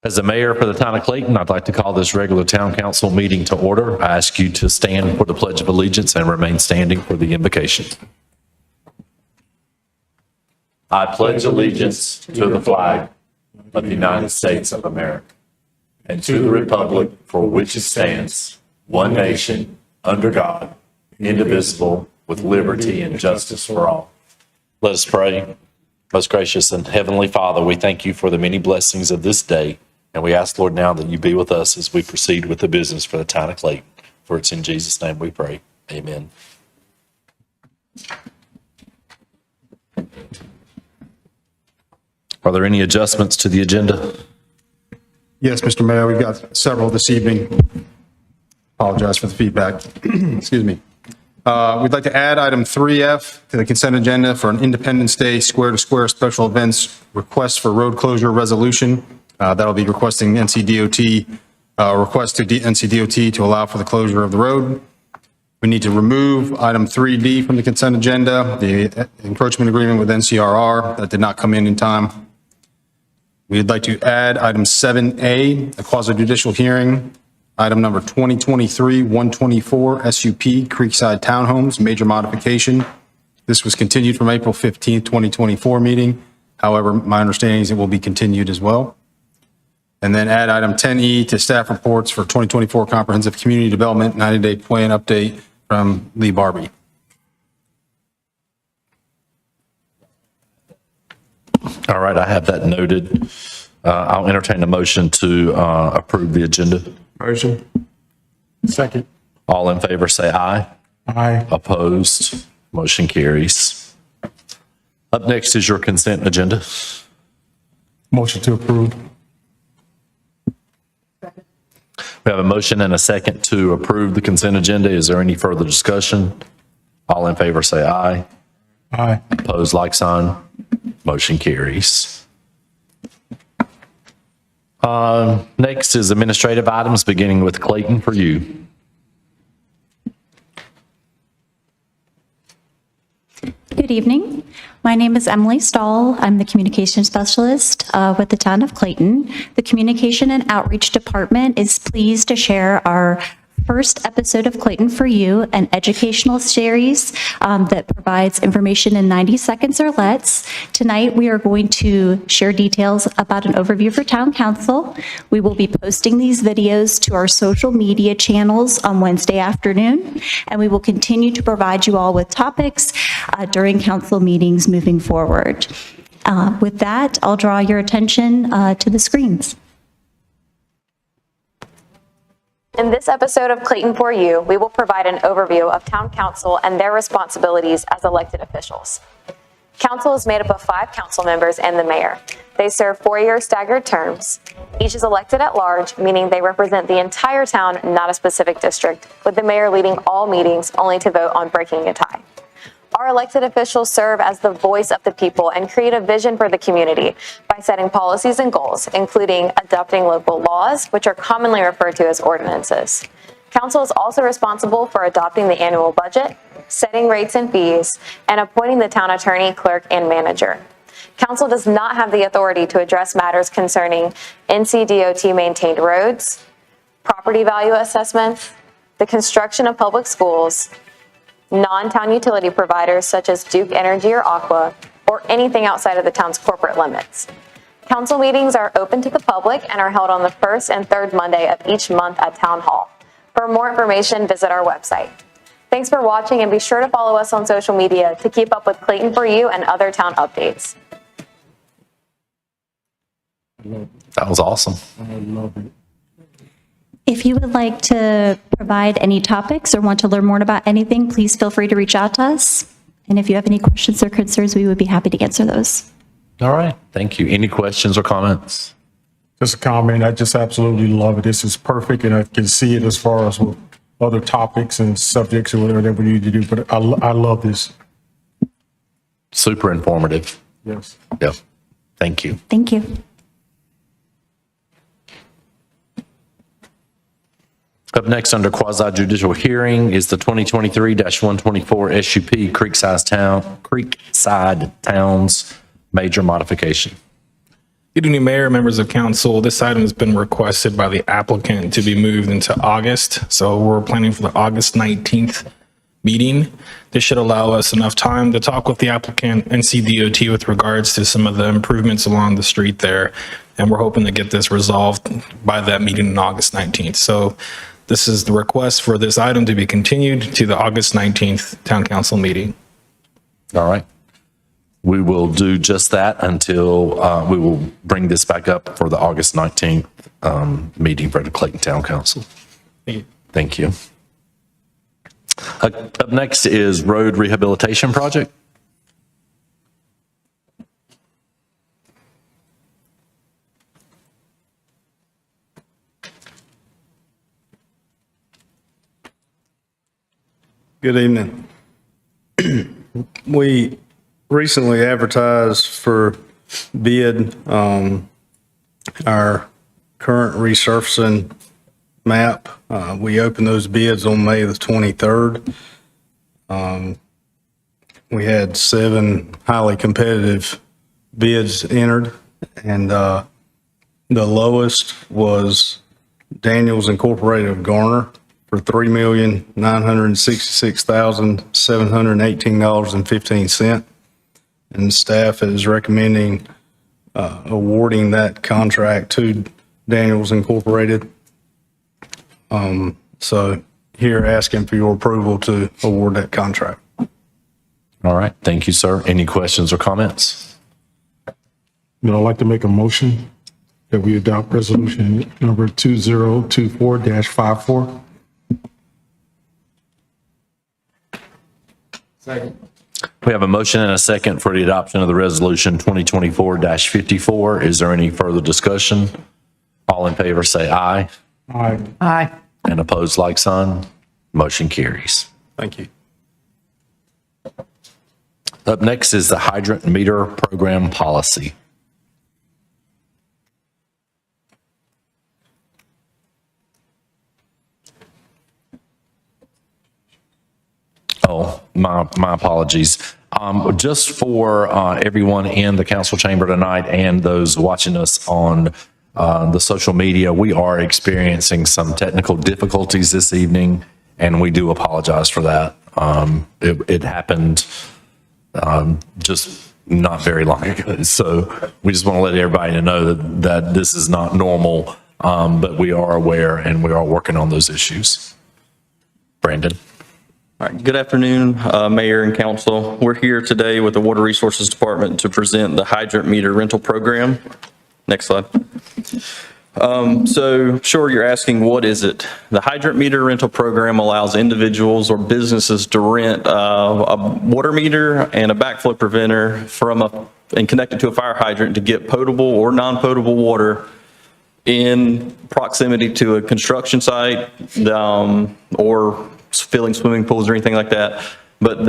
As the mayor for the town of Clayton, I'd like to call this regular town council meeting to order. I ask you to stand for the Pledge of Allegiance and remain standing for the invocation. I pledge allegiance to the flag of the United States of America and to the republic for which it stands, one nation, under God, indivisible, with liberty and justice for all. Let us pray. Most gracious and heavenly Father, we thank you for the many blessings of this day. And we ask, Lord, now that you be with us as we proceed with the business for the town of Clayton. For it's in Jesus' name we pray. Amen. Are there any adjustments to the agenda? Yes, Mr. Mayor, we've got several this evening. Apologize for the feedback. Excuse me. We'd like to add item 3F to the consent agenda for an Independence Day square-to-square special events request for road closure resolution. That'll be requesting NCDOT, request to NCDOT to allow for the closure of the road. We need to remove item 3D from the consent agenda, the encroachment agreement with NCRR that did not come in time. We'd like to add item 7A, a quasi-judicial hearing, item number 2023-124 SUP Creekside Townhomes, major modification. This was continued from April 15th, 2024 meeting. However, my understanding is it will be continued as well. And then add item 10E to staff reports for 2024 Comprehensive Community Development 90-day plan update from Lee Barbie. All right, I have that noted. I'll entertain a motion to approve the agenda. Motion. Second. All in favor say aye. Aye. Opposed? Motion carries. Up next is your consent agenda. Motion to approve. We have a motion and a second to approve the consent agenda. Is there any further discussion? All in favor say aye. Aye. Opposed, like sign. Motion carries. Next is administrative items, beginning with Clayton for you. Good evening. My name is Emily Stahl. I'm the communication specialist with the town of Clayton. The Communication and Outreach Department is pleased to share our first episode of Clayton for You, an educational series that provides information in 90 seconds or less. Tonight, we are going to share details about an overview for town council. We will be posting these videos to our social media channels on Wednesday afternoon, and we will continue to provide you all with topics during council meetings moving forward. With that, I'll draw your attention to the screens. In this episode of Clayton for You, we will provide an overview of town council and their responsibilities as elected officials. Council is made up of 5 council members and the mayor. They serve 4-year staggered terms. Each is elected at large, meaning they represent the entire town, not a specific district, with the mayor leading all meetings only to vote on breaking a tie. Our elected officials serve as the voice of the people and create a vision for the community by setting policies and goals, including adopting local laws, which are commonly referred to as ordinances. Council is also responsible for adopting the annual budget, setting rates and fees, and appointing the town attorney, clerk, and manager. Council does not have the authority to address matters concerning NCDOT maintained roads, property value assessments, the construction of public schools, non-town utility providers such as Duke Energy or Aqua, or anything outside of the town's corporate limits. Council meetings are open to the public and are held on the first and third Monday of each month at Town Hall. For more information, visit our website. Thanks for watching, and be sure to follow us on social media to keep up with Clayton for You and other town updates. That was awesome. I love it. If you would like to provide any topics or want to learn more about anything, please feel free to reach out to us. And if you have any questions or concerns, we would be happy to answer those. All right. Thank you. Any questions or comments? Just a comment. I just absolutely love it. This is perfect, and I can see it as far as with other topics and subjects or whatever that we need to do. But I love this. Super informative. Yes. Yep. Thank you. Thank you. Up next under quasi-judicial hearing is the 2023-124 SUP Creekside Towns major modification. Good evening, Mayor, members of council. This item has been requested by the applicant to be moved into August. So we're planning for the August 19th meeting. This should allow us enough time to talk with the applicant and CDOT with regards to some of the improvements along the street there. And we're hoping to get this resolved by that meeting on August 19th. So this is the request for this item to be continued to the August 19th Town Council meeting. All right. We will do just that until we will bring this back up for the August 19th meeting for the Clayton Town Council. Thank you. Up next is road rehabilitation project. Good evening. We recently advertised for bid our current resurfacing map. We opened those bids on May the 23rd. We had 7 highly competitive bids entered, and the lowest was Daniels Incorporated of Garner for $3,966,718.15. And staff is recommending awarding that contract to Daniels Incorporated. So here asking for your approval to award that contract. All right. Thank you, sir. Any questions or comments? I'd like to make a motion that we adopt resolution number 2024-54. We have a motion and a second for the adoption of the resolution 2024-54. Is there any further discussion? All in favor say aye. Aye. Aye. And opposed, like sign. Motion carries. Thank you. Up next is the hydrant meter program policy. Oh, my apologies. Just for everyone in the council chamber tonight and those watching us on the social media, we are experiencing some technical difficulties this evening, and we do apologize for that. It happened just not very long ago. So we just want to let everybody know that this is not normal, but we are aware and we are working on those issues. Brandon. All right, good afternoon, Mayor and Council. We're here today with the Water Resources Department to present the hydrant meter rental program. Next slide. So sure, you're asking, what is it? The hydrant meter rental program allows individuals or businesses to rent a water meter and a backflow preventer and connect it to a fire hydrant to get potable or non-potable water in proximity to a construction site or filling swimming pools or anything like that. But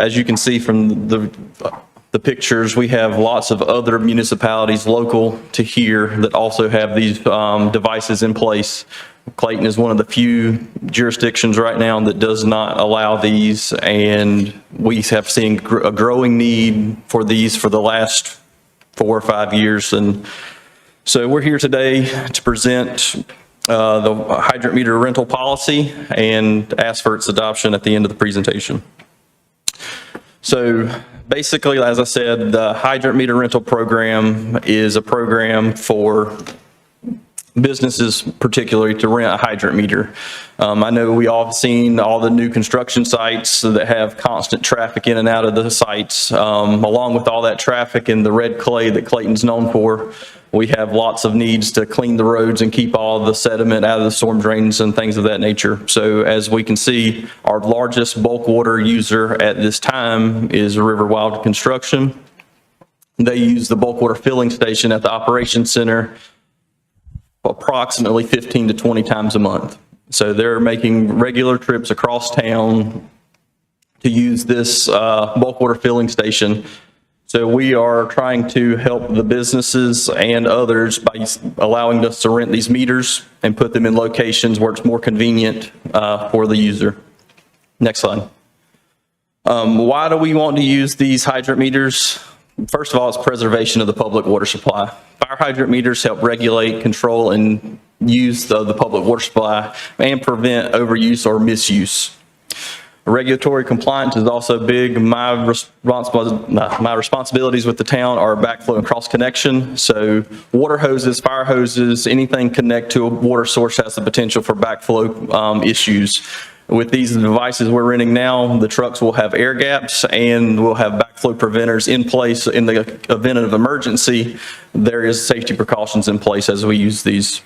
as you can see from the pictures, we have lots of other municipalities local to here that also have these devices in place. Clayton is one of the few jurisdictions right now that does not allow these, and we have seen a growing need for these for the last 4 or 5 years. And so we're here today to present the hydrant meter rental policy and ask for its adoption at the end of the presentation. So basically, as I said, the hydrant meter rental program is a program for businesses particularly to rent a hydrant meter. I know we all have seen all the new construction sites that have constant traffic in and out of the sites. Along with all that traffic and the red clay that Clayton's known for, we have lots of needs to clean the roads and keep all the sediment out of the storm drains and things of that nature. So as we can see, our largest bulk water user at this time is River Wild Construction. They use the bulk water filling station at the operations center approximately 15 to 20 times a month. So they're making regular trips across town to use this bulk water filling station. So we are trying to help the businesses and others by allowing us to rent these meters and put them in locations where it's more convenient for the user. Next slide. Why do we want to use these hydrant meters? First of all, it's preservation of the public water supply. Fire fire hydrant meters help regulate, control, and use the public water supply and prevent overuse or misuse. Regulatory compliance is also big. My responsibilities with the town are backflow and cross connection. So water hoses, fire hoses, anything connect to a water source has the potential for backflow issues. With these devices we're renting now, the trucks will have air gaps and we'll have backflow preventers in place in the event of emergency. There is safety precautions in place as we use these.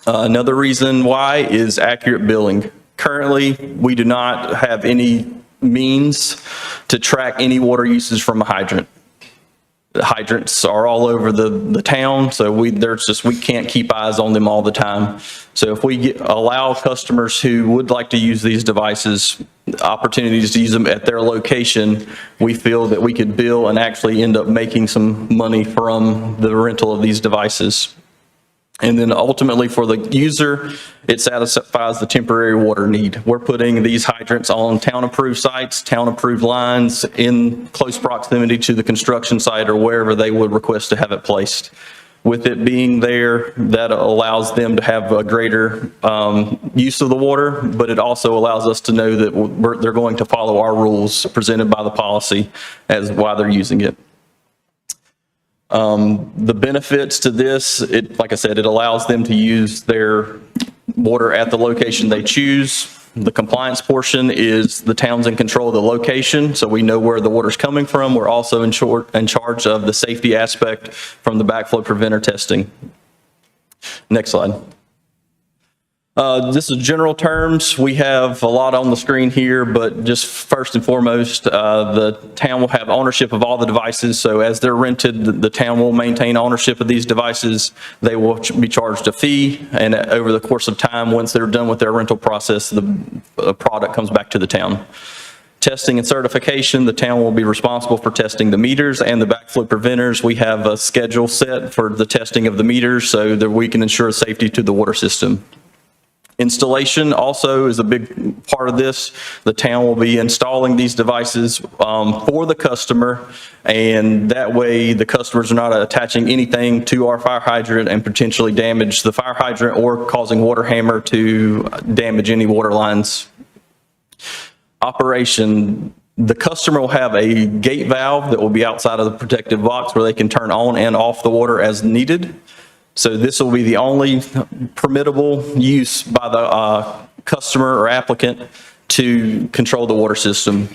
Another reason why is accurate billing. Currently, we do not have any means to track any water usage from a hydrant. The hydrants are all over the town, so we can't keep eyes on them all the time. So if we allow customers who would like to use these devices opportunities to use them at their location, we feel that we could bill and actually end up making some money from the rental of these devices. And then ultimately for the user, it satisfies the temporary water need. We're putting these hydrants on town-approved sites, town-approved lines in close proximity to the construction site or wherever they would request to have it placed. With it being there, that allows them to have a greater use of the water, but it also allows us to know that they're going to follow our rules presented by the policy as why they're using it. The benefits to this, like I said, it allows them to use their water at the location they choose. The compliance portion is the town's in control of the location, so we know where the water's coming from. We're also in charge of the safety aspect from the backflow preventer testing. Next slide. This is general terms. We have a lot on the screen here, but just first and foremost, the town will have ownership of all the devices. So as they're rented, the town will maintain ownership of these devices. They will be charged a fee, and over the course of time, once they're done with their rental process, the product comes back to the town. Testing and certification, the town will be responsible for testing the meters and the backflow preventers. We have a schedule set for the testing of the meters so that we can ensure safety to the water system. Installation also is a big part of this. The town will be installing these devices for the customer, and that way the customers are not attaching anything to our fire hydrant and potentially damage the fire hydrant or causing water hammer to damage any water lines. Operation. The customer will have a gate valve that will be outside of the protective box where they can turn on and off the water as needed. So this will be the only permittable use by the customer or applicant to control the water system.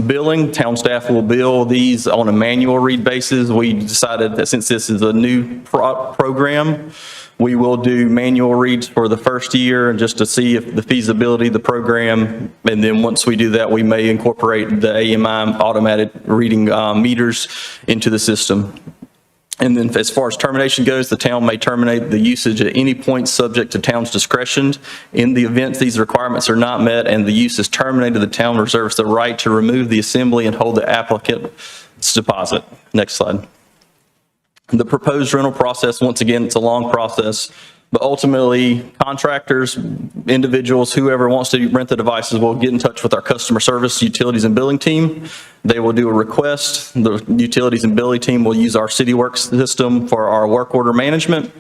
Billing, town staff will bill these on a manual read basis. We decided that since this is a new program, we will do manual reads for the first year and just to see if the feasibility of the program. And then once we do that, we may incorporate the AMI automatic reading meters into the system. And then as far as termination goes, the town may terminate the usage at any point subject to town's discretion. In the event these requirements are not met and the use is terminated, the town reserves the right to remove the assembly and hold the applicant's deposit. Next slide. The proposed rental process, once again, it's a long process, but ultimately contractors, individuals, whoever wants to rent the devices will get in touch with our customer service, utilities and billing team. They will do a request. The utilities and billing team will use our CityWorks system for our work order management.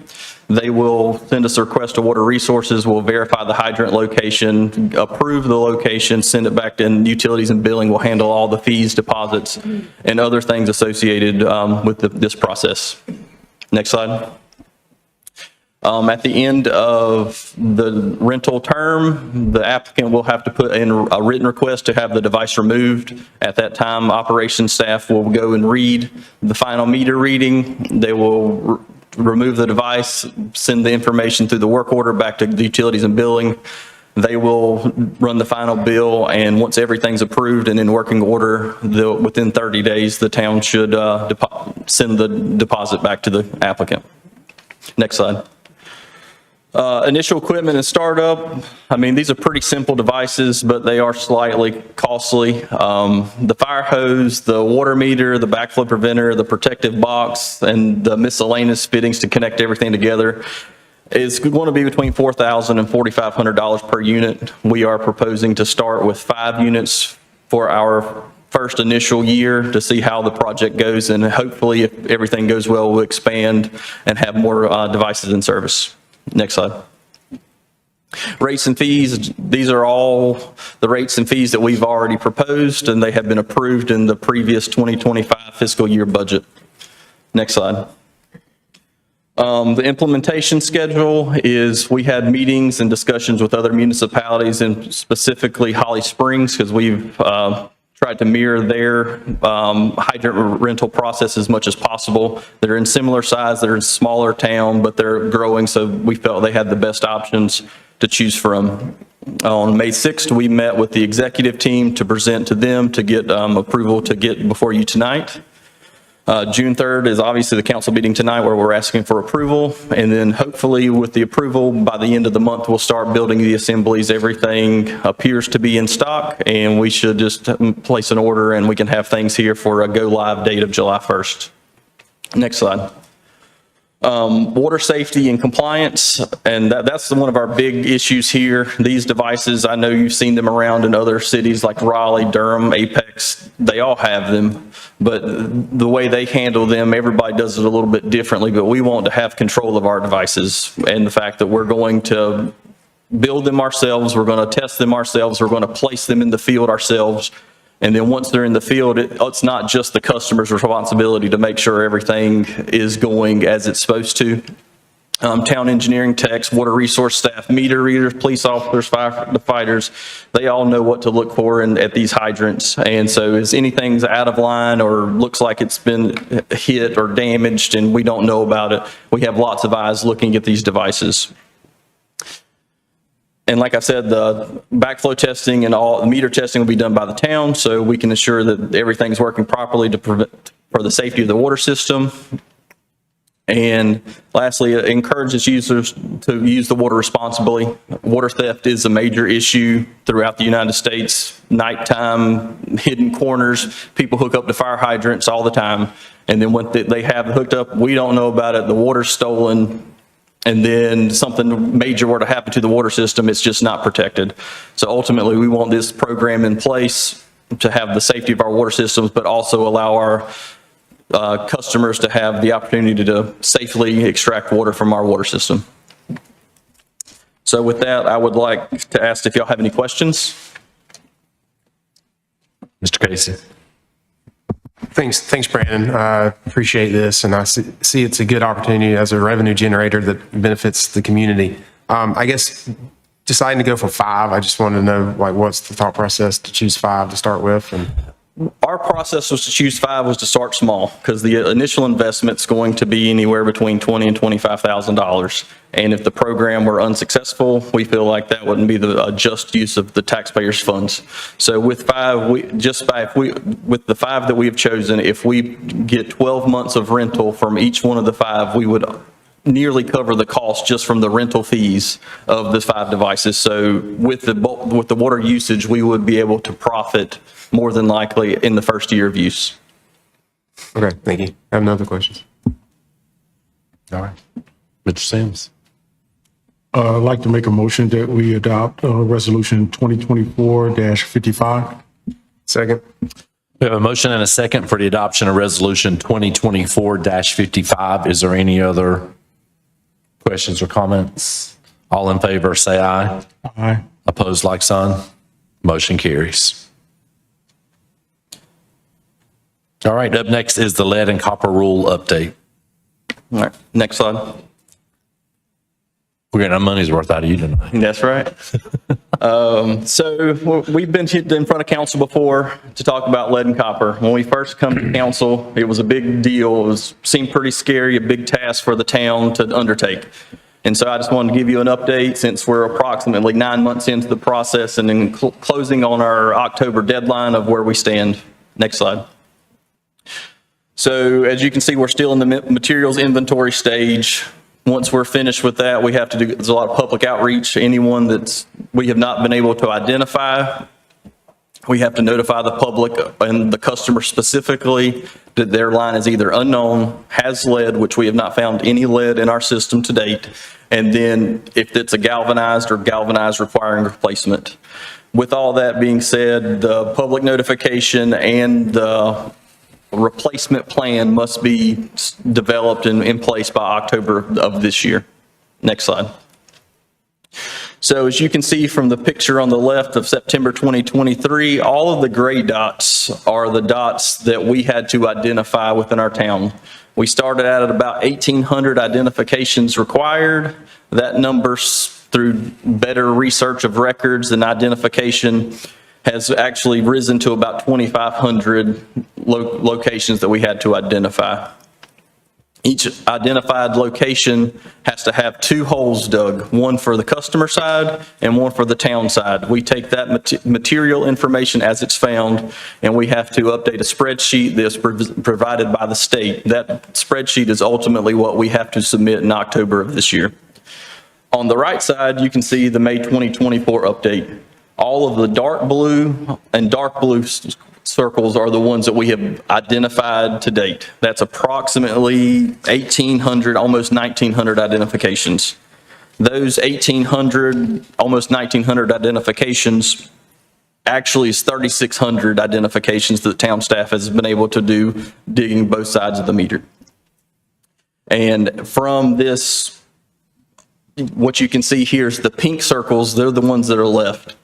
They will send us a request to Water Resources. We'll verify the hydrant location, approve the location, send it back to utilities and billing. Will handle all the fees, deposits, and other things associated with this process. Next slide. At the end of the rental term, the applicant will have to put in a written request to have the device removed. At that time, operations staff will go and read the final meter reading. They will remove the device, send the information through the work order back to the utilities and billing. They will run the final bill, and once everything's approved and in working order, within 30 days, the town should send the deposit back to the applicant. Next slide. Initial equipment and startup. I mean, these are pretty simple devices, but they are slightly costly. The fire hose, the water meter, the backflow preventer, the protective box, and the miscellaneous fittings to connect everything together is going to be between $4,000 and $4,500 per unit. We are proposing to start with 5 units for our first initial year to see how the project goes, and hopefully, if everything goes well, we'll expand and have more devices in service. Next slide. Rates and fees, these are all the rates and fees that we've already proposed, and they have been approved in the previous 2025 fiscal year budget. Next slide. The implementation schedule is we had meetings and discussions with other municipalities, and specifically Holly Springs, because we've tried to mirror their hydrant rental process as much as possible. They're in similar size, they're in smaller town, but they're growing, so we felt they had the best options to choose from. On May 6th, we met with the executive team to present to them to get approval to get before you tonight. June 3rd is obviously the council meeting tonight where we're asking for approval. And then hopefully with the approval, by the end of the month, we'll start building the assemblies. Everything appears to be in stock, and we should just place an order and we can have things here for a go live date of July 1st. Next slide. Water safety and compliance, and that's one of our big issues here. These devices, I know you've seen them around in other cities like Raleigh, Durham, Apex, they all have them, but the way they handle them, everybody does it a little bit differently, but we want to have control of our devices, and the fact that we're going to build them ourselves, we're going to test them ourselves, we're going to place them in the field ourselves. And then once they're in the field, it's not just the customer's responsibility to make sure everything is going as it's supposed to. Town engineering techs, water resource staff, meter readers, police officers, firefighters, they all know what to look for at these hydrants. And so if anything's out of line or looks like it's been hit or damaged and we don't know about it, we have lots of eyes looking at these devices. And like I said, the backflow testing and all the meter testing will be done by the town, so we can ensure that everything's working properly for the safety of the water system. And lastly, it encourages users to use the water responsibly. Water theft is a major issue throughout the United States. Nighttime, hidden corners, people hook up to fire hydrants all the time. And then when they have hooked up, we don't know about it, the water's stolen, and then something major were to happen to the water system, it's just not protected. So ultimately, we want this program in place to have the safety of our water systems, but also allow our customers to have the opportunity to safely extract water from our water system. So with that, I would like to ask if y'all have any questions. Mr. Casey. Thanks, Brandon. I appreciate this, and I see it's a good opportunity as a revenue generator that benefits the community. I guess deciding to go for 5, I just wanted to know, like, what's the thought process to choose 5 to start with? And Our process was to choose 5 was to start small, because the initial investment's going to be anywhere between $20,000 and $25,000. And if the program were unsuccessful, we feel like that wouldn't be the just use of the taxpayers' funds. So with 5, with the 5 that we have chosen, if we get 12 months of rental from each one of the 5, we would nearly cover the cost just from the rental fees of the 5 devices. So with the water usage, we would be able to profit more than likely in the first year of use. okay, thank you. I have no other questions. All right. Mr. Sims. I'd like to make a motion that we adopt Resolution 2024-55. Second. We have a motion and a second for the adoption of Resolution 2024-55. Is there any other questions or comments? All in favor, say aye. Aye. Opposed, like sign. Motion carries. All right, up next is the lead and copper rule update. All right, next slide. We're getting our money's worth out of you tonight. That's right. So we've been in front of council before to talk about lead and copper. When we first come to council, it was a big deal. Seemed pretty scary, a big task for the town to undertake. And so I just wanted to give you an update since we're approximately 9 months into the process and then closing on our October deadline of where we stand. Next slide. So as you can see, we're still in the materials inventory stage. Once we're finished with that, we have to do, there's a lot of public outreach. Anyone that we have not been able to identify, we have to notify the public and the customer specifically that their line is either unknown, has lead, which we have not found any lead in our system to date, and then if it's a galvanized or galvanized requiring replacement. With all that being said, the public notification and the replacement plan must be developed and in place by October of this year. Next slide. So as you can see from the picture on the left of September 2023, all of the gray dots are the dots that we had to identify within our town. We started out at about 1,800 identifications required. That number, through better research of records and identification, has actually risen to about 2,500 locations that we had to identify. Each identified location has to have 2 holes dug, one for the customer side and one for the town side. We take that material information as it's found, and we have to update a spreadsheet that's provided by the state. That spreadsheet is ultimately what we have to submit in October of this year. On the right side, you can see the May 2024 update. All of the dark blue and dark blue circles are the ones that we have identified to date. That's approximately 1,800, almost 1,900 identifications. Those 1,800, almost 1,900 identifications actually is 3,600 identifications that the town staff has been able to do digging both sides of the meter. And from this, what you can see here is the pink circles, they're the ones that are left.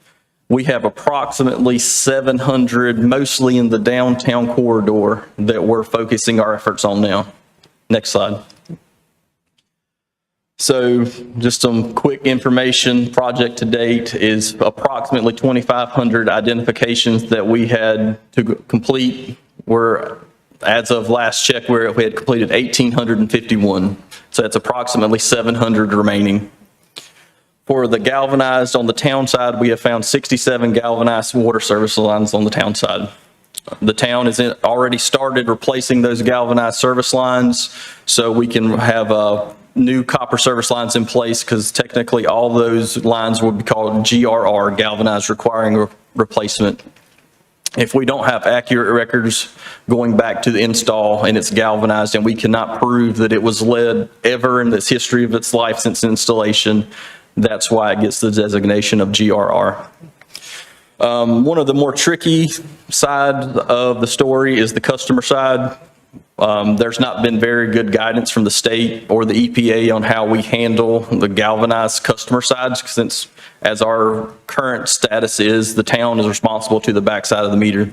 We have approximately 700, mostly in the downtown corridor, that we're focusing our efforts on now. Next slide. So just some quick information. Project to date is approximately 2,500 identifications that we had to complete. As of last check, we had completed 1,851. So that's approximately 700 remaining. For the galvanized on the town side, we have found 67 galvanized water service lines on the town side. The town has already started replacing those galvanized service lines, so we can have new copper service lines in place, because technically all those lines would be called GRR, galvanized requiring replacement. If we don't have accurate records going back to the install and it's galvanized and we cannot prove that it was lead ever in its history of its life since installation, that's why it gets the designation of GRR. One of the more tricky side of the story is the customer side. There's not been very good guidance from the state or the EPA on how we handle the galvanized customer sides, since as our current status is, the town is responsible to the backside of the meter.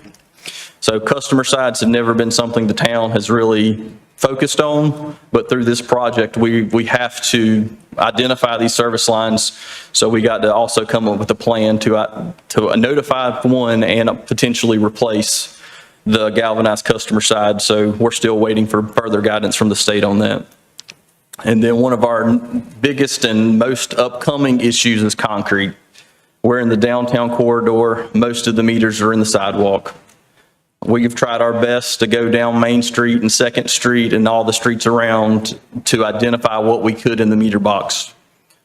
So customer sides have never been something the town has really focused on, but through this project, we have to identify these service lines. So we got to also come up with a plan to notify one and potentially replace the galvanized customer side. So we're still waiting for further guidance from the state on that. And then one of our biggest and most upcoming issues is concrete. We're in the downtown corridor. Most of the meters are in the sidewalk. We've tried our best to go down Main Street and 2nd Street and all the streets around to identify what we could in the meter box.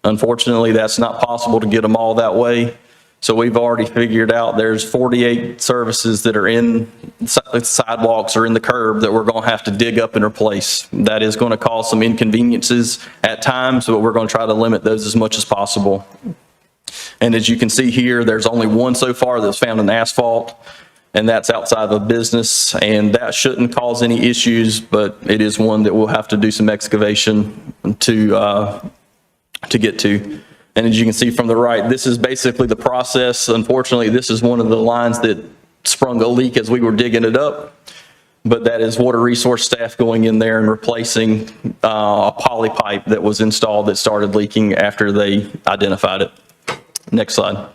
Unfortunately, that's not possible to get them all that way. So we've already figured out there's 48 services that are in sidewalks or in the curb that we're going to have to dig up and replace. That is going to cause some inconveniences at times, but we're going to try to limit those as much as possible. And as you can see here, there's only one so far that's found in asphalt, and that's outside of a business, and that shouldn't cause any issues, but it is one that we'll have to do some excavation to get to. And as you can see from the right, this is basically the process. Unfortunately, this is one of the lines that sprung a leak as we were digging it up, but that is water resource staff going in there and replacing a poly pipe that was installed that started leaking after they identified it. Next slide.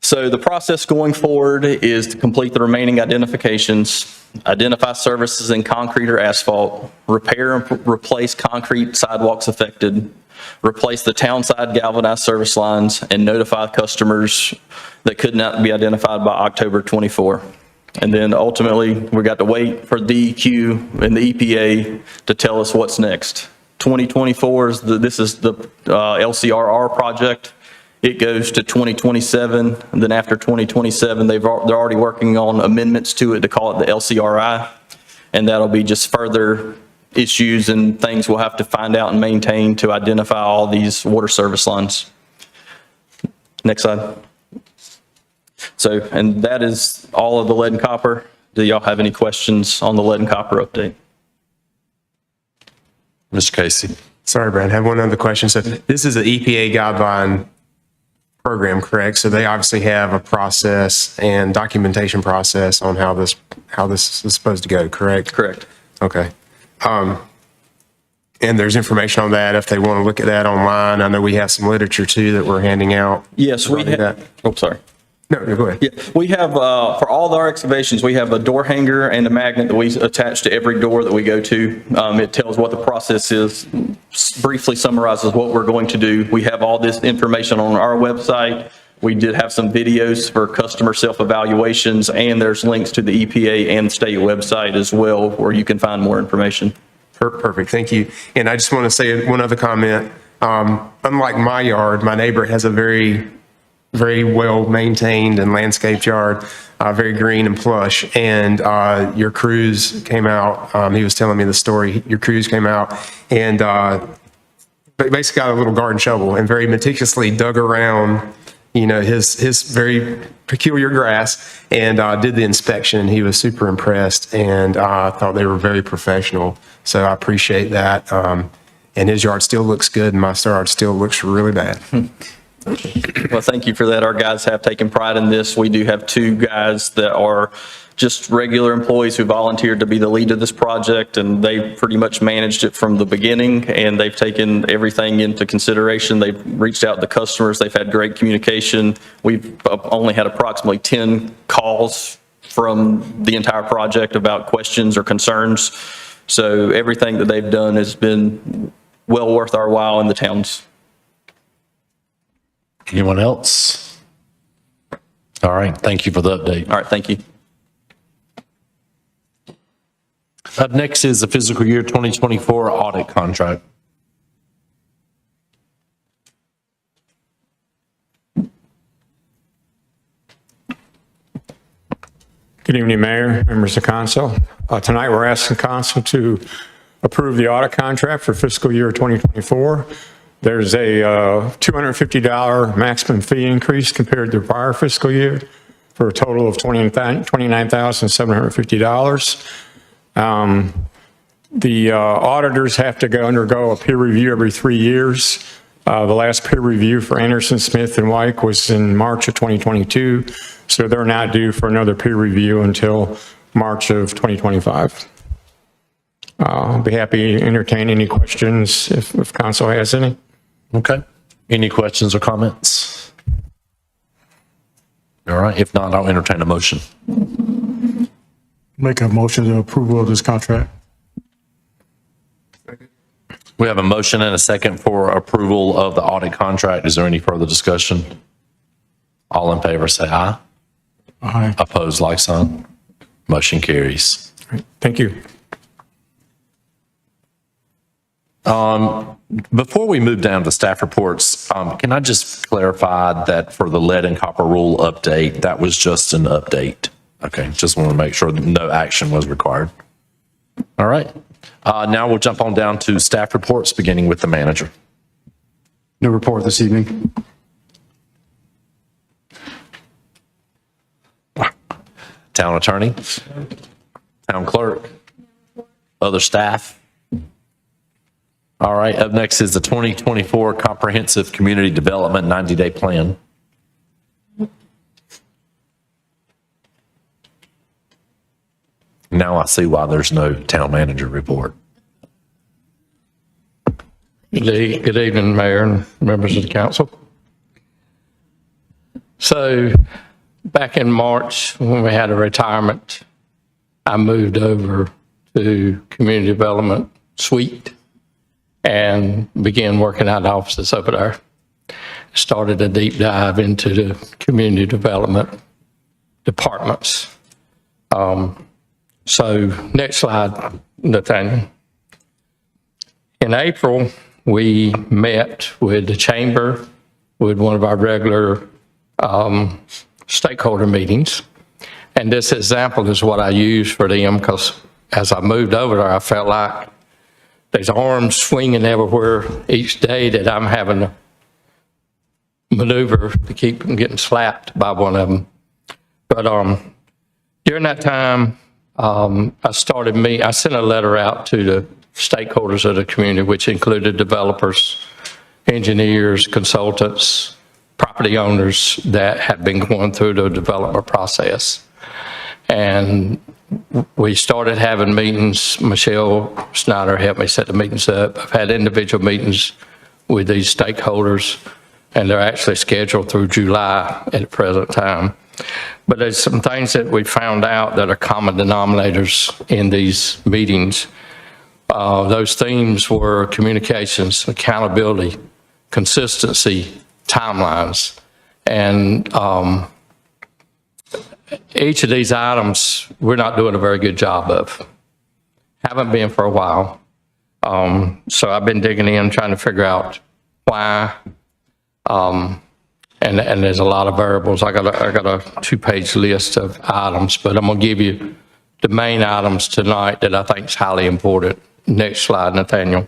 So the process going forward is to complete the remaining identifications, identify services in concrete or asphalt, repair and replace concrete sidewalks affected, replace the town side galvanized service lines, and notify customers that could not be identified by October 24. And then ultimately, we got to wait for DEQ and the EPA to tell us what's next. 2024 is this is the LCRR project. It goes to 2027, and then after 2027, they're already working on amendments to it to call it the LCRI, and that'll be just further issues and things we'll have to find out and maintain to identify all these water service lines. Next slide. So, and that is all of the lead and copper. Do y'all have any questions on the lead and copper update? Mr. Casey? Sorry, Brad, I have one other question. So this is an EPA guideline program, correct? So they obviously have a process and documentation process on how this is supposed to go, correct? Correct. Okay. And there's information on that if they want to look at that online. I know we have some literature too that we're handing out. Yes, we regarding have. that. Oh, sorry. No, go ahead. Yeah, we have, for all our excavations, we have a door hanger and a magnet that we attach to every door that we go to. It tells what the process is, briefly summarizes what we're going to do. We have all this information on our website. We did have some videos for customer self-evaluations, and there's links to the EPA and state website as well, where you can find more information. Perfect, thank you. And I just want to say one other comment. Unlike my yard, my neighbor has a very well-maintained and landscaped yard, very green and plush. And your crews came out, he was telling me the story, your crews came out and basically got a little garden shovel and very meticulously dug around, his very peculiar grass and did the inspection. And he was super impressed and thought they were very professional. So I appreciate that. And his yard still looks good and my yard still looks really bad. Well, thank you for that. Our guys have taken pride in this. We do have 2 guys that are just regular employees who volunteered to be the lead of this project, and they pretty much managed it from the beginning, and they've taken everything into consideration. They've reached out to customers. They've had great communication. We've only had approximately 10 calls from the entire project about questions or concerns. So everything that they've done has been well worth our while in the towns. Anyone else? All right, thank you for the update. All right, thank you. Up next is the fiscal year 2024 audit contract. Good evening, Mayor, members of council. Tonight, we're asking council to approve the audit contract for fiscal year 2024. There's a $250 maximum fee increase compared to the prior fiscal year for a total of $29,750. The auditors have to undergo a peer review every 3 years. The last peer review for Anderson, Smith, and Wyke was in March of 2022, so they're not due for another peer review until March of 2025. I'll be happy to entertain any questions if council has any. Okay. Any questions or comments? All right, if not, I'll entertain a motion. Make a motion to approval of this contract. We have a motion and a second for approval of the audit contract. Is there any further discussion? All in favor, say aye. Aye. Opposed, like sign. Motion carries. Thank you. Before we move down to staff reports, can I just clarify that for the lead and copper rule update, that was just an update? Okay, just want to make sure that no action was required. All right. Now we'll jump on down to staff reports, beginning with the manager. No report this evening. Town attorney, town clerk, other staff. All right, up next is the 2024 Comprehensive Community Development 90-Day Plan. Now I see why there's no town manager report. Good evening, Mayor and members of the council. So back in March, when we had a retirement, I moved over to Community Development Suite and began working out offices over there. Started a deep dive into the community development departments. So next slide, Nathaniel. In April, we met with the chamber with one of our regular stakeholder meetings. And this example is what I use for them because as I moved over there, I felt like there's arms swinging everywhere each day that I'm having to maneuver to keep from getting slapped by one of them. But during that time, I sent a letter out to the stakeholders of the community, which included developers, engineers, consultants, property owners that had been going through the development process. And we started having meetings. Michelle Snyder helped me set the meetings up. I've had individual meetings with these stakeholders, and they're actually scheduled through July at the present time. But there's some things that we found out that are common denominators in these meetings. Those themes were communications, accountability, consistency, timelines. And each of these items, we're not doing a very good job of. Haven't been for a while. So I've been digging in, trying to figure out why. And there's a lot of variables. I got a 2-page list of items, but I'm gonna give you the main items tonight that I think is highly important. Next slide, Nathaniel.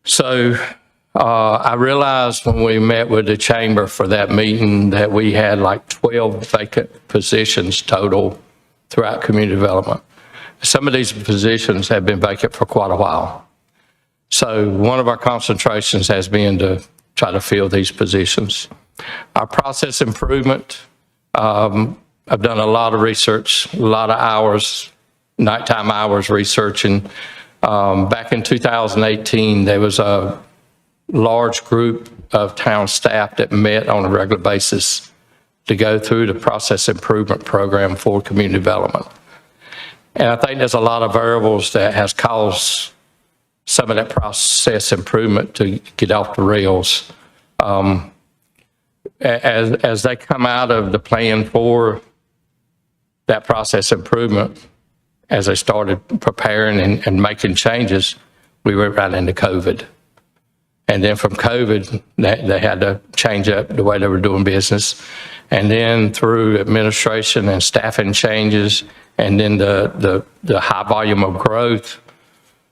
So I realized when we met with the chamber for that meeting that we had like 12 vacant positions total throughout community development. Some of these positions have been vacant for quite a while. So one of our concentrations has been to try to fill these positions. Our process improvement, I've done a lot of research, a lot of hours, nighttime hours researching. Back in 2018, there was a large group of town staff that met on a regular basis to go through the process improvement program for community development. And I think there's a lot of variables that has caused some of that process improvement to get off the rails. As they come out of the plan for that process improvement, as they started preparing and making changes, we went right into COVID. And then from COVID, they had to change up the way they were doing business. And then through administration and staffing changes, and then the high volume of growth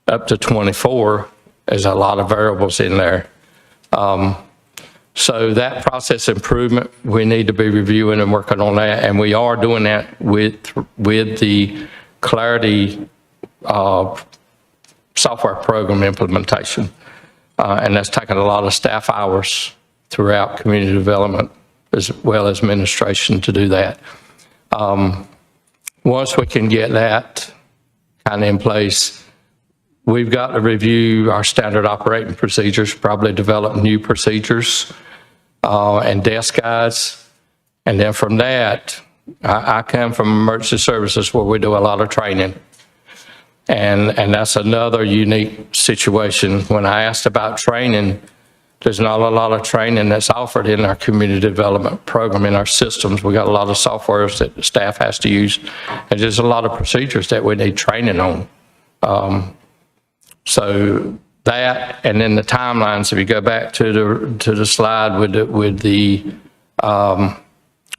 up to 24, there's a lot of variables in there. So that process improvement, we need to be reviewing and working on that. And we are doing that with the Clarity software program implementation. And that's taken a lot of staff hours throughout community development as well as administration to do that. Once we can get that kind of in place, we've got to review our standard operating procedures, probably develop new procedures and desk guides. And then from that, I come from emergency services where we do a lot of training. And that's another unique situation. When I asked about training, there's not a lot of training that's offered in our community development program, in our systems. We got a lot of softwares that the staff has to use, and there's a lot of procedures that we need training on. So that, and then the timelines, if you go back to the slide with the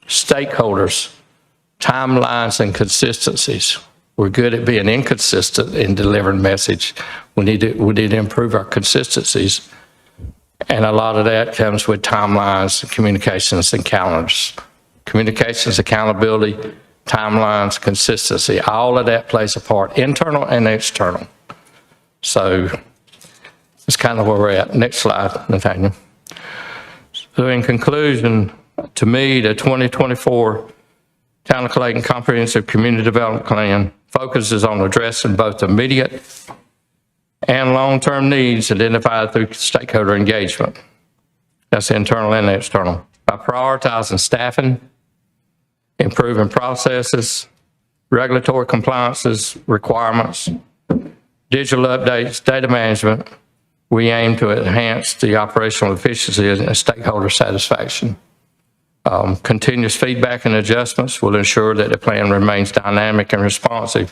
stakeholders, timelines and consistencies. We're good at being inconsistent in delivering message. We need to improve our consistencies. And a lot of that comes with timelines, communications, and calendars. Communications, accountability, timelines, consistency, all of that plays a part, internal and external. So that's kind of where we're at. Next slide, Nathaniel. So in conclusion, to me, the 2024 Town of Clayton Comprehensive Community Development Plan focuses on addressing both immediate and long-term needs identified through stakeholder engagement. That's internal and external. By prioritizing staffing, improving processes, regulatory compliances, requirements, digital updates, data management, we aim to enhance the operational efficiency and stakeholder satisfaction. Continuous feedback and adjustments will ensure that the plan remains dynamic and responsive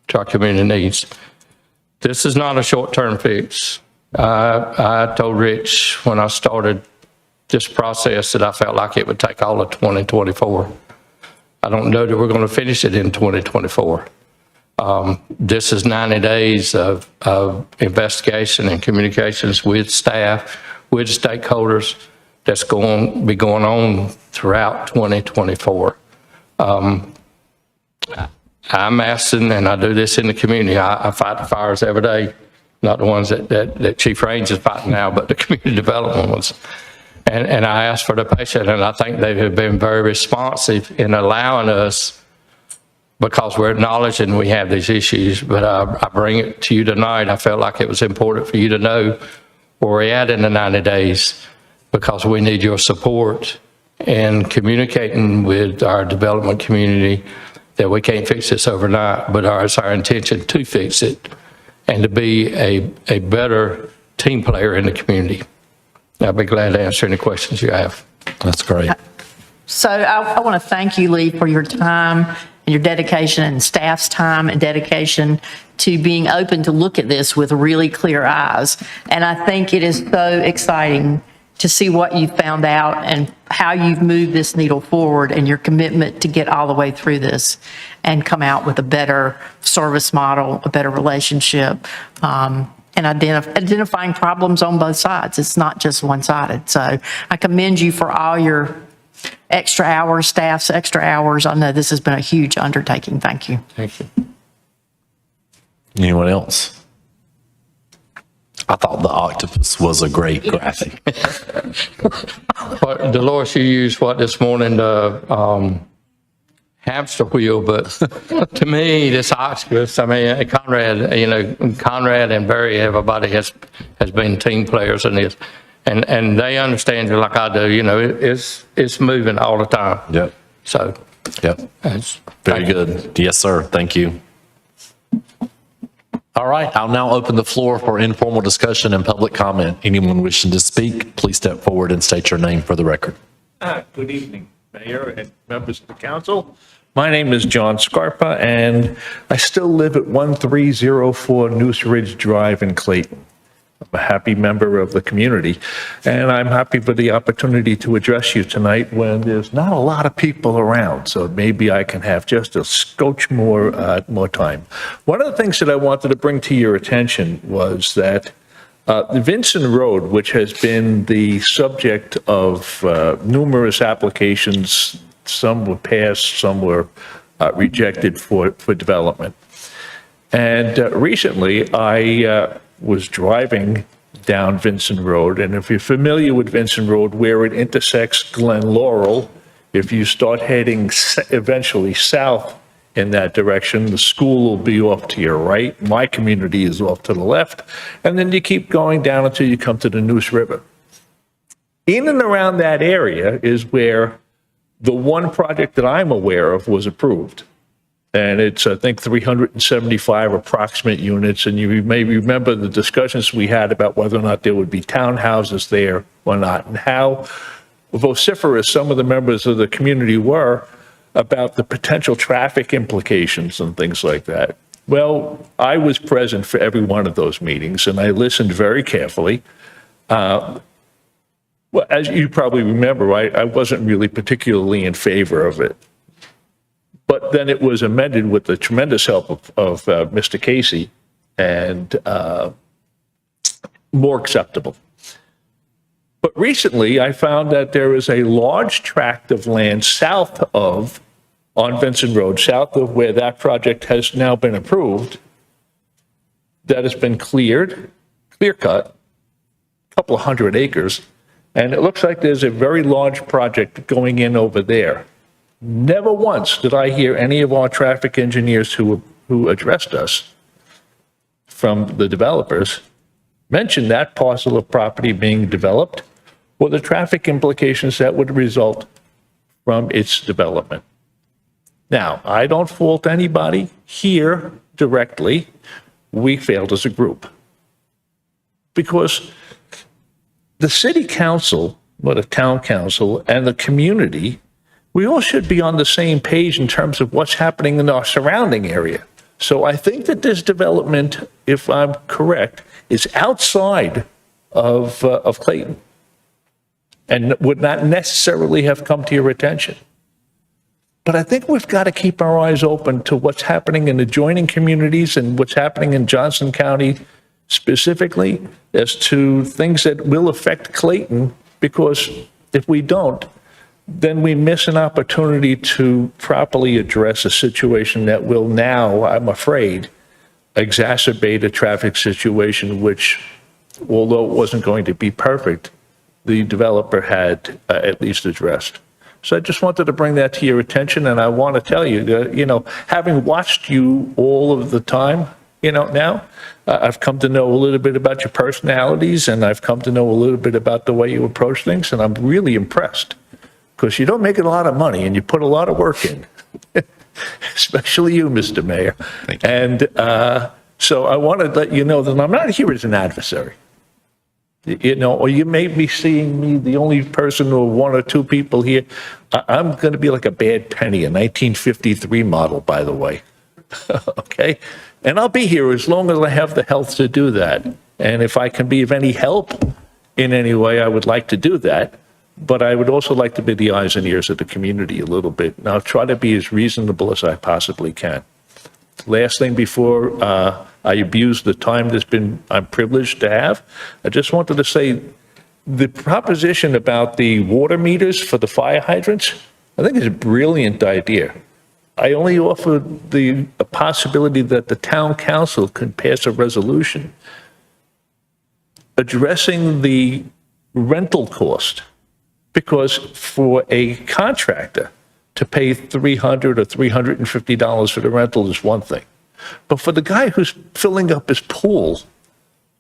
to our community needs. This is not a short-term fix. I told Rich when I started this process that I felt like it would take all of 2024. I don't know that we're going to finish it in 2024. This is 90 days of investigation and communications with staff, with stakeholders, that's going to be going on throughout 2024. I'm asking, and I do this in the community, I fight the fires every day, not the ones that Chief Range is fighting now, but the community development ones. And I ask for the patient, and I think they have been very responsive in allowing us, because we're acknowledging we have these issues, but I bring it to you tonight. I felt like it was important for you to know where we're at in the 90 days, because we need your support in communicating with our development community that we can't fix this overnight, but it's our intention to fix it and to be a better team player in the community. I'll be glad to answer any questions you have. That's great. So I want to thank you, Lee, for your time and your dedication and staff's time and dedication to being open to look at this with really clear eyes. And I think it is so exciting to see what you found out and how you've moved this needle forward and your commitment to get all the way through this and come out with a better service model, a better relationship, and identifying problems on both sides. It's not just one-sided. So I commend you for all your extra hours, staff's extra hours. I know this has been a huge undertaking. Thank you. Thank you. Anyone else? I thought the octopus was a great graphic. But Dolores, you used what this morning, the hamster wheel, but to me, this octopus, I mean, Conrad and Barry, everybody has been team players in this. And they understand it like I do, it's moving all the time. Yep. So. Yep. Very good. Yes, sir. Thank you. All right. I'll now open the floor for informal discussion and public comment. Anyone wishing to speak, please step forward and state your name for the record. Good evening, Mayor and members of the council. My name is John Scarpa, and I still live at 1304 Noose Ridge Drive in Clayton. I'm a happy member of the community, and I'm happy for the opportunity to address you tonight when there's not a lot of people around, so maybe I can have just a scotch more time. One of the things that I wanted to bring to your attention was that the Vincent Road, which has been the subject of numerous applications, some were passed, some were rejected for development. And recently, I was driving down Vincent Road, and if you're familiar with Vincent Road, where it intersects Glen Laurel, if you start heading eventually south in that direction, the school will be off to your right, my community is off to the left, and then you keep going down until you come to the Neuse River. In and around that area is where the one project that I'm aware of was approved. And it's, I think, 375 approximate units. And you may remember the discussions we had about whether or not there would be townhouses there or not, and how vociferous some of the members of the community were about the potential traffic implications and things like that. Well, I was present for every one of those meetings, and I listened very carefully. Well, as you probably remember, I wasn't really particularly in favor of it. But then it was amended with the tremendous help of Mr. Casey and more acceptable. But recently, I found that there is a large tract of land south of, on Vincent Road, south of where that project has now been approved, that has been clear cut, a couple of 100 acres, and it looks like there's a very large project going in over there. Never once did I hear any of our traffic engineers who addressed us from the developers mention that parcel of property being developed or the traffic implications that would result from its development. Now, I don't fault anybody here directly. We failed as a group because the city council, or the town council, and the community, we all should be on the same page in terms of what's happening in our surrounding area. So I think that this development, if I'm correct, is outside of Clayton and would not necessarily have come to your attention. But I think we've got to keep our eyes open to what's happening in adjoining communities and what's happening in Johnson County specifically as to things that will affect Clayton, because if we don't, then we miss an opportunity to properly address a situation that will now, I'm afraid, exacerbate a traffic situation which, although it wasn't going to be perfect, the developer had at least addressed. So I just wanted to bring that to your attention, and I want to tell you that, having watched you all of the time, now, I've come to know a little bit about your personalities, and I've come to know a little bit about the way you approach things, and I'm really impressed, because you don't make a lot of money, and you put a lot of work in, especially you, Mr. Mayor. Thank you. And so I want to let you know that I'm not here as an adversary. Or you may be seeing me the only person or one or two people here. I'm going to be like a bad penny, a 1953 model, by the way. Okay? And I'll be here as long as I have the health to do that. And if I can be of any help in any way, I would like to do that. But I would also like to be the eyes and ears of the community a little bit. And I'll try to be as reasonable as I possibly can. Last thing before I abuse the time I'm privileged to have, I just wanted to say the proposition about the water meters for the fire hydrants, I think is a brilliant idea. I only offer the possibility that the town council can pass a resolution addressing the rental cost, because for a contractor to pay $300 or $350 for the rental is one thing. But for the guy who's filling up his pool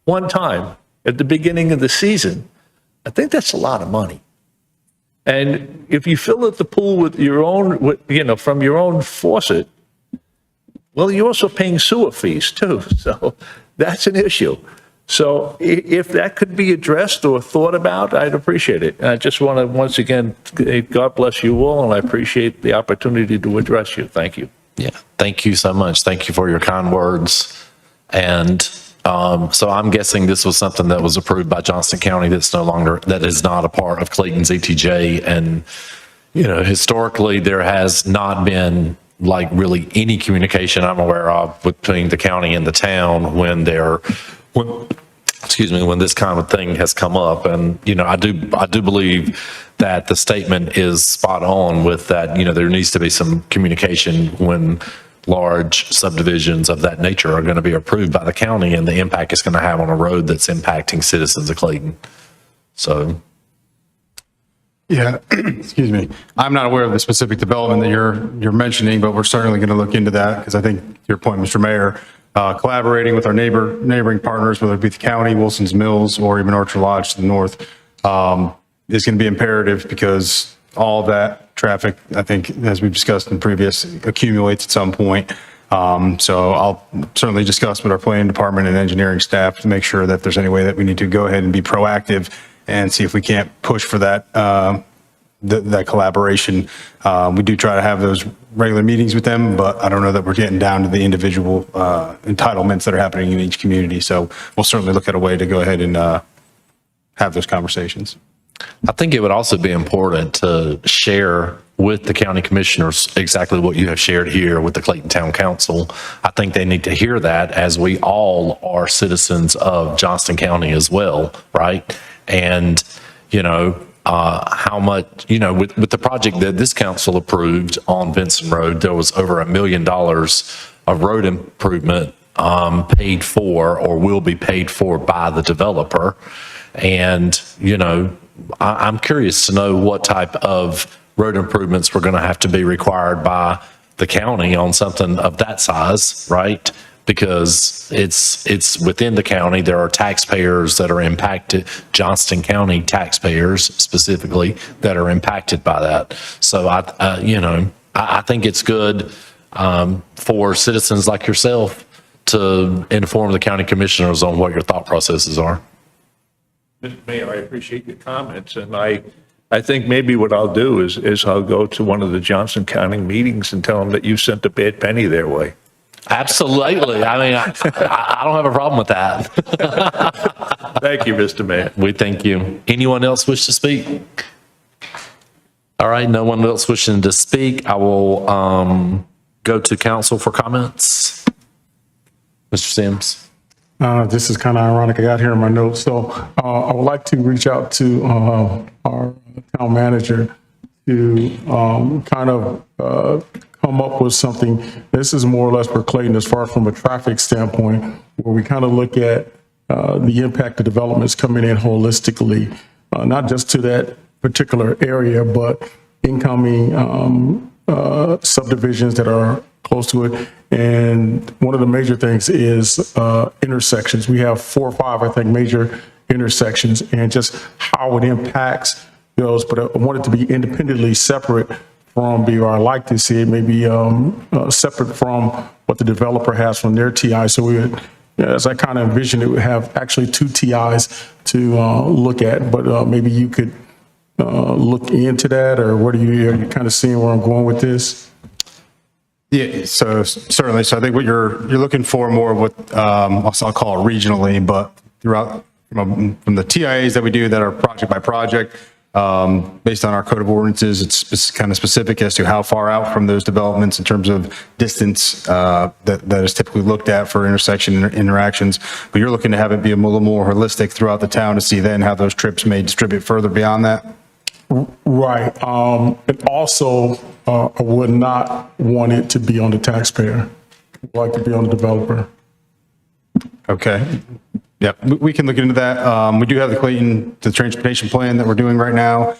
one time at the beginning of the season, I think that's a lot of money. And if you fill up the pool with your own, from your own faucet, well, you're also paying sewer fees too. So that's an issue. So if that could be addressed or thought about, I'd appreciate it. And I just want to, once again, God bless you all, and I appreciate the opportunity to address you. Thank you. Yeah, thank you so much. Thank you for your kind words. And so I'm guessing this was something that was approved by Johnston County that is not a part of Clayton's ETJ. And, historically, there has not been like really any communication I'm aware of between the county and the town when this kind of thing has come up. And, I do believe that the statement is spot on with that, there needs to be some communication when large subdivisions of that nature are going to be approved by the county and the impact it's going to have on a road that's impacting citizens of Clayton. So. Yeah, excuse me. I'm not aware of the specific development that you're mentioning, but we're certainly going to look into that, because I think, to your point, Mr. Mayor, collaborating with our neighboring partners, whether it be the county, Wilson's Mills, or even Orchard Lodge to the north, is going to be imperative, because all that traffic, I think, as we've discussed in previous, accumulates at some point. So I'll certainly discuss with our planning department and engineering staff to make sure that there's any way that we need to go ahead and be proactive and see if we can't push for that that collaboration. We do try to have those regular meetings with them, but I don't know that we're getting down to the individual entitlements that are happening in each community. So we'll certainly look at a way to go ahead and have those conversations. I think it would also be important to share with the county commissioners exactly what you have shared here with the Clayton Town Council. I think they need to hear that, as we all are citizens of Johnston County as well, right? And, how much, with the project that this council approved on Benson Road, there was over $1 million of road improvement paid for or will be paid for by the developer. And, I'm curious to know what type of road improvements were going to have to be required by the county on something of that size, right? Because it's within the county. There are taxpayers that are impacted, Johnston County taxpayers specifically, that are impacted by that. So I think it's good for citizens like yourself to inform the county commissioners on what your thought processes are. Mr. Mayor, I appreciate your comments, and I think maybe what I'll do is I'll go to one of the Johnston County meetings and tell them that you sent a bad penny their way. Absolutely. I mean, I don't have a problem with that. Thank you, Mr. Mayor. We thank you. Anyone else wish to speak? All right, no one else wishing to speak. I will go to council for comments. Mr. Sims. This is kind of ironic. I got here in my notes. So I would like to reach out to our town manager to kind of come up with something. This is more or less for Clayton as far as from a traffic standpoint, where we kind of look at the impact of developments coming in holistically, not just to that particular area, but incoming subdivisions that are close to it. And one of the major things is intersections. We have 4 or 5, I think, major intersections, and just how it impacts those. But I want it to be independently separate from BR. I like to see it maybe separate from what the developer has from their TI. So we would, as I kind of envision it, would have actually 2 TIs to look at, but maybe you could look into that, or what are you kind of seeing where I'm going with this? Yeah, so certainly. So I think what you're looking for more of what I'll call it regionally, but throughout from the TIAs that we do that are project by project, based on our code of ordinances, it's kind of specific as to how far out from those developments in terms of distance that is typically looked at for intersection interactions. But you're looking to have it be a little more holistic throughout the town to see then how those trips may distribute further beyond that. Right. And also, I would not want it to be on the taxpayer. I'd like to be on the developer. Okay. Yep, we can look into that. We do have the transportation plan that we're doing right now.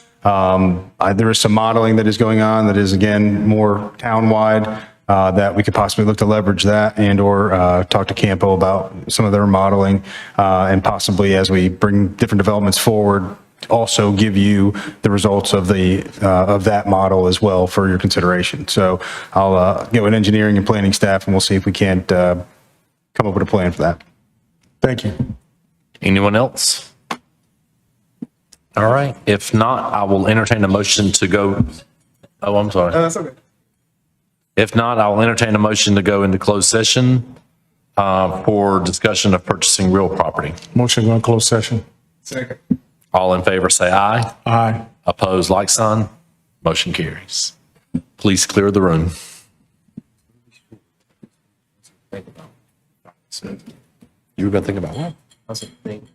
There is some modeling that is going on that is, again, more town-wide, that we could possibly look to leverage that and or talk to Campo about some of their modeling, and possibly as we bring different developments forward, also give you the results of that model as well for your consideration. So I'll get with engineering and planning staff, and we'll see if we can't come up with a plan for that. Thank you. Anyone else? All right. If not, I will entertain a motion to go. Oh, I'm sorry. That's okay. If not, I'll entertain a motion to go into closed session for discussion of purchasing real property. Motion to go in closed session. Second. All in favor, say aye. Aye. Opposed, like sign. Motion carries. Please clear the room. You were going to think about what? I was thinking.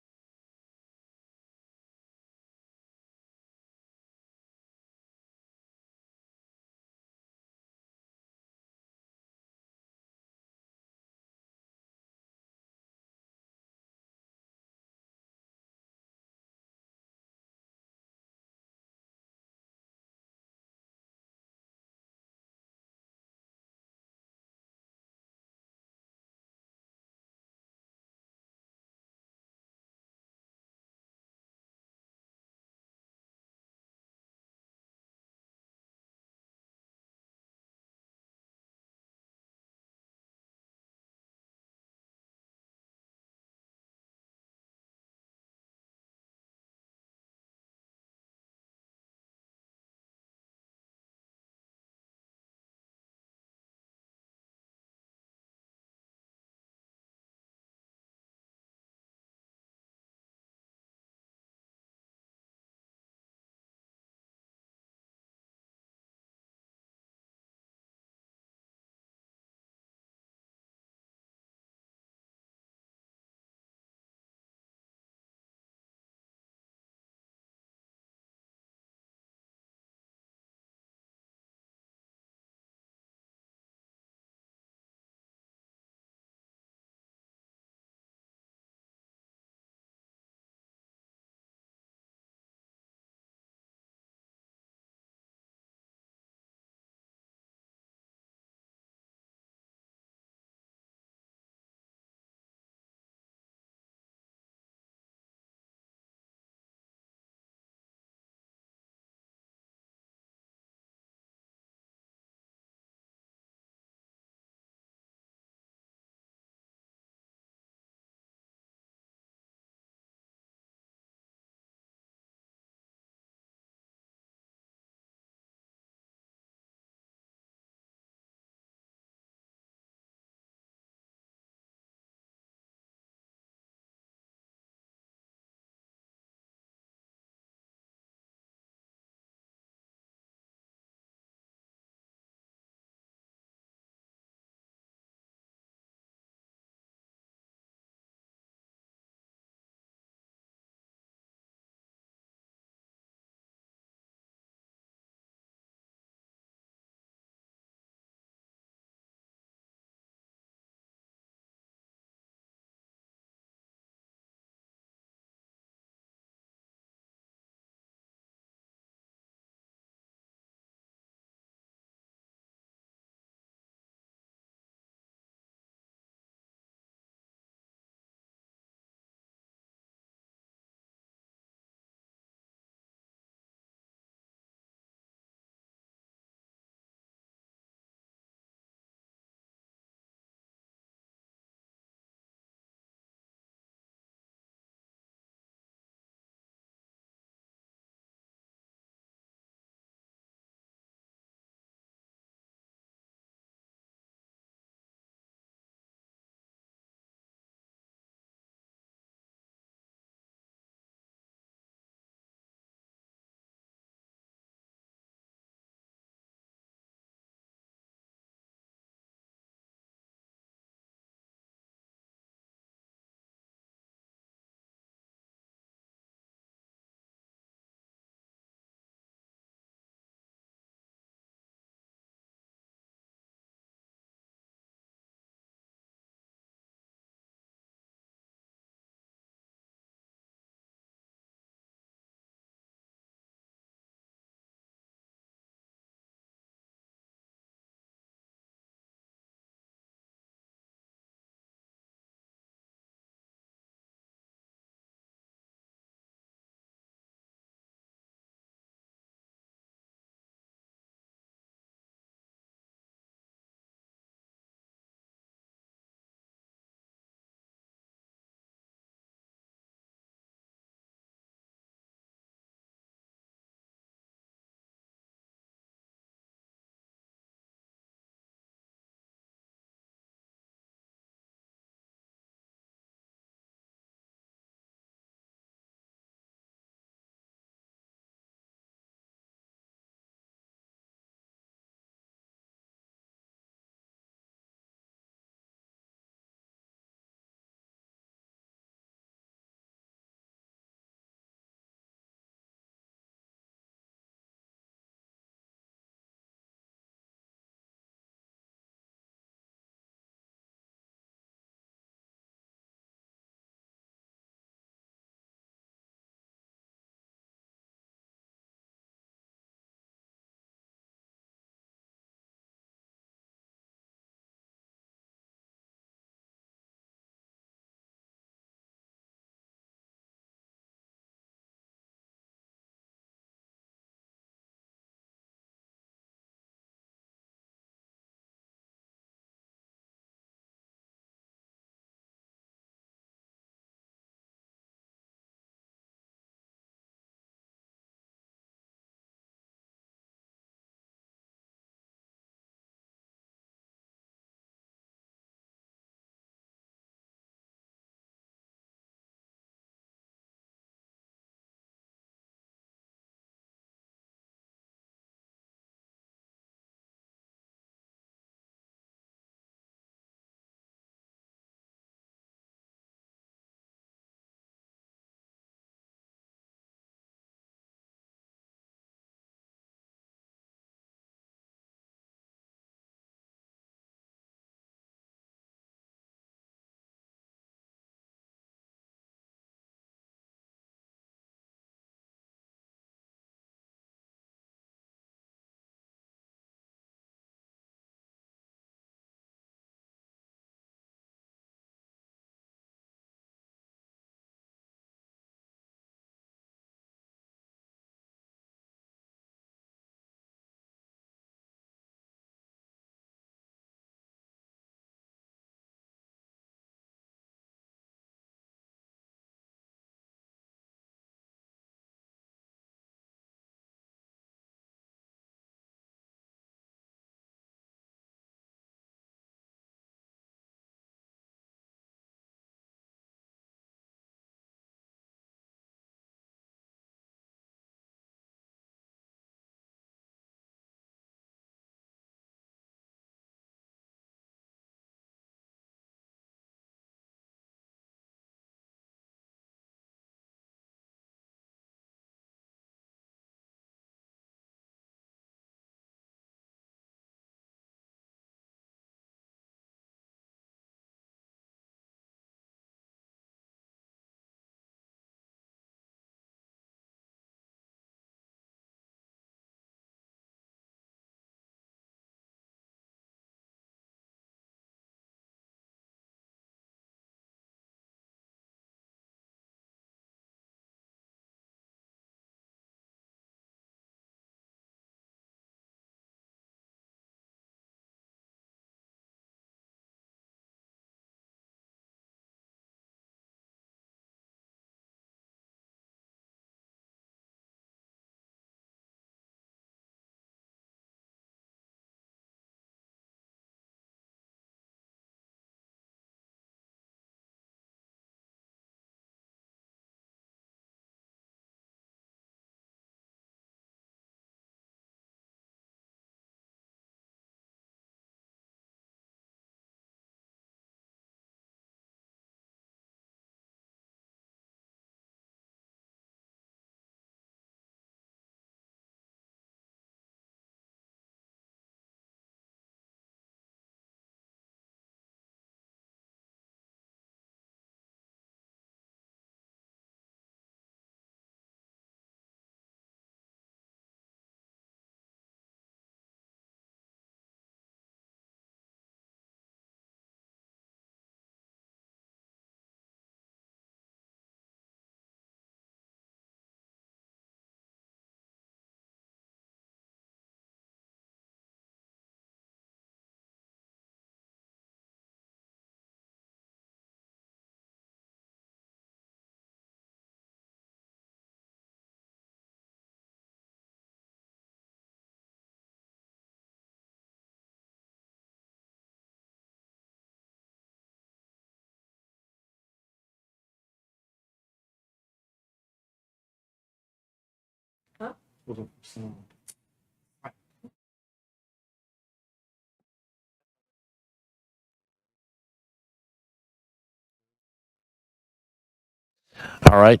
All right.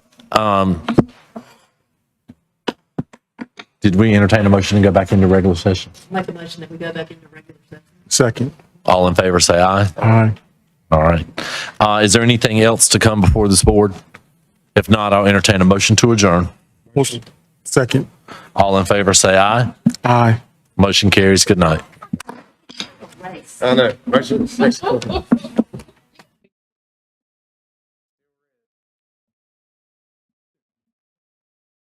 Did we entertain a motion to go back into regular session? Make a motion that we go back into regular session. Second. All in favor, say aye. Aye. All right. Is there anything else to come before this board? If not, I'll entertain a motion to adjourn. Second. All in favor, say aye. Aye. Motion carries. Good night. I know.